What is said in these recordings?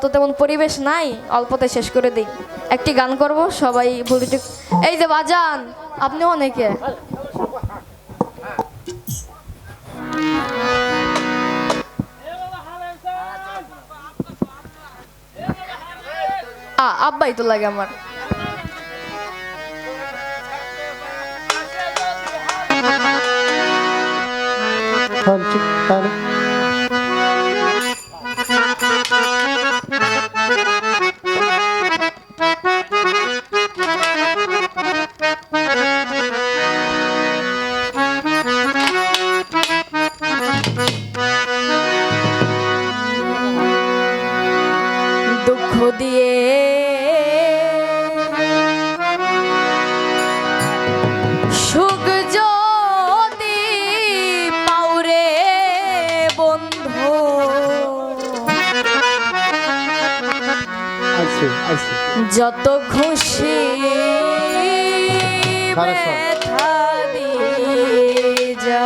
তো তেমন পরিবেশ নাই, অল্পতে শেষ করে দিই। একটি গান করব, সবাই ভুলিটি। এই যে বাজান, আপনি অনেকে আব্বাই তো লাগে আমার। দুঃখ দিয়ে সুখ যদি পাউরে বন্ধু, যত খুশি ব্যথা দিয়ে যা,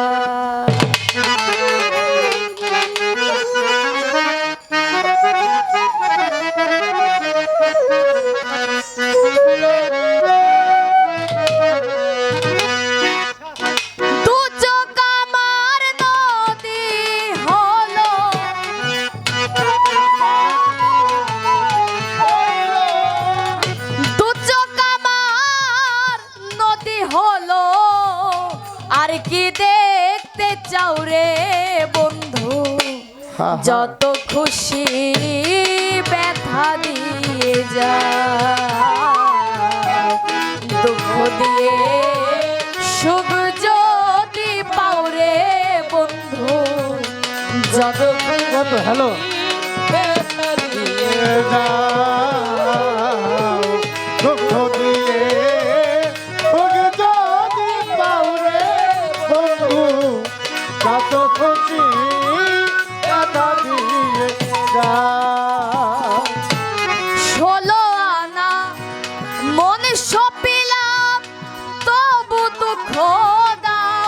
কি দেখতে চাও রে বন্ধু, যত খুশি ব্যথা দিয়ে যা, দুঃখ দিয়ে সুখ যদি পাও রে বন্ধু, যত হ্যালো দুঃখ দিয়ে কত খুশি কথা দিয়ে যা, 16 আনা মনে সপিলাম তবু দুঃখ দাও,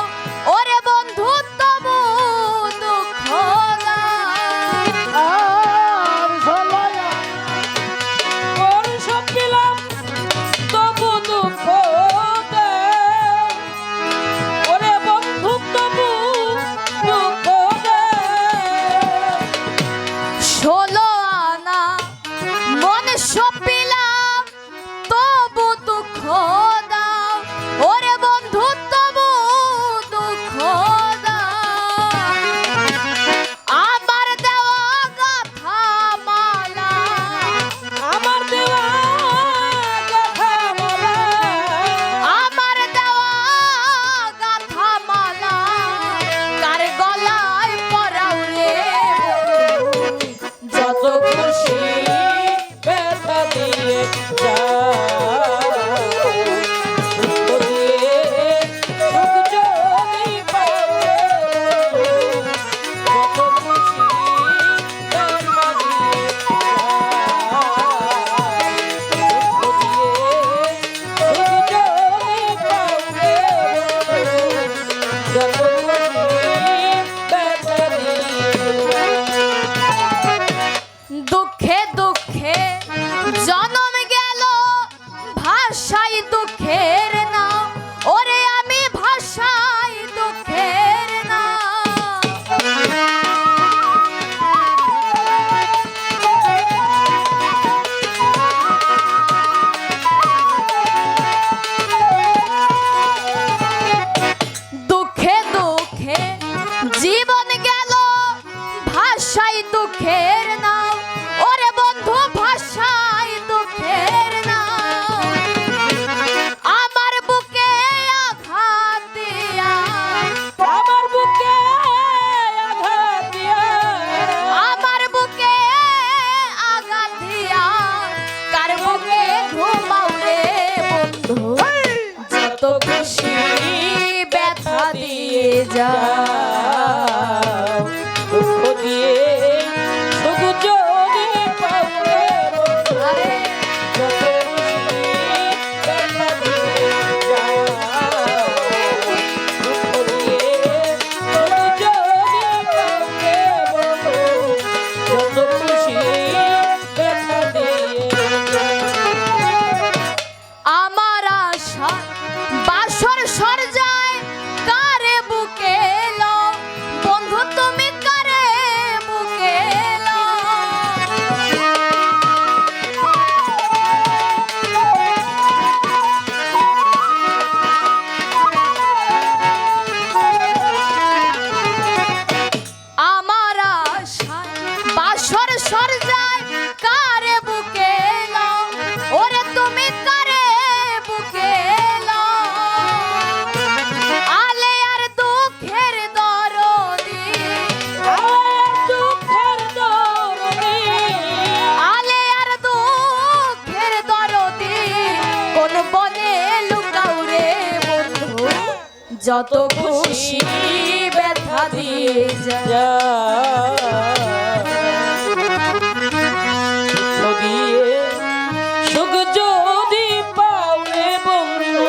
ওরে বন্ধু তবু দুঃখ দাও, আর সবাই মনে সপিলাম তবু দুঃখ দাও, ওরে বন্ধু তবু 16 আনা মনে সপিলাম তবু দুঃখ দাও, ওরে বন্ধু তবু দুঃখ দাও, আমার দেওয়া গাথা মালা, আমার দেওয়া গাথা মালা, আমার দেওয়া গাথা মালা কার গলায় পরাও রে, যত খুশি ব্যথা দিয়ে যা, দুঃখ দিয়ে সুখ যদি পাও রে, যত খুশি ব্যথা দিয়ে যা, দুঃখ দিয়ে সুখ যদি পাও রে, যত খুশি ব্যথা দিয়ে যা। দুঃখে দুঃখে জনম গেল ভাষাই দুঃখের নাম, ওরে আমি ভাষাই দুঃখের নাম, দুঃখে দুঃখে জীবন গেল ভাষাই দুঃখের নাম, ওরে বন্ধু ভাষাই দুঃখের নাম, আমার বুকে আঘাত দিয়া, আমার বুকে আঘাত দিয়া, আমার বুকে আঘাত দিয়া, কার বুকে ঘুমাও রে বন্ধু, যত খুশি ব্যথা দিয়ে যা, দুঃখ দিয়ে সুখ যদি পাও রে বন্ধু, আরে যত খুশি ব্যথা দিয়ে যা, দুঃখ দিয়ে সুখ যদি পাও রে বন্ধু, যত খুশি যত খুশি ব্যথা দিয়ে যা। যা দুঃখ দিয়ে সুখ যদি পাওনে বন্ধু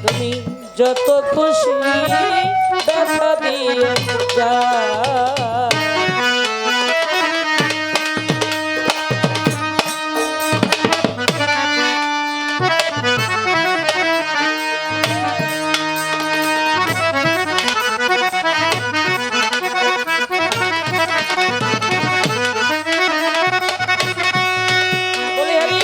তুমি যত খুশি ব্যথা দিয়ে যা। বলি হরি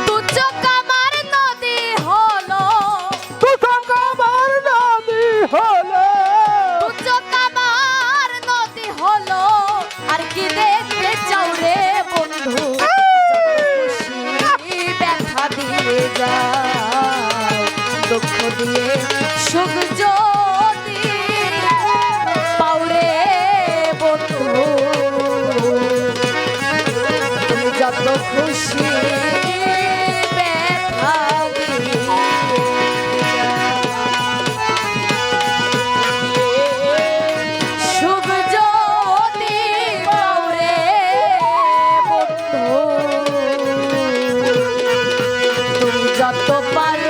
দু চোখ আমার নদী হলো, আমার নদী হলো দু চোখ আমার নদী হলো, আর কি দেখতে চাও রে বন্ধু, যত খুশি ব্যথা দিয়ে যায়, দুঃখ দিয়ে সুখ যদি পাও রে বন্ধু, তুমি যত খুশি ব্যথা দিয়ে সুখ যদি পাও রে বন্ধু, তুমি যত পার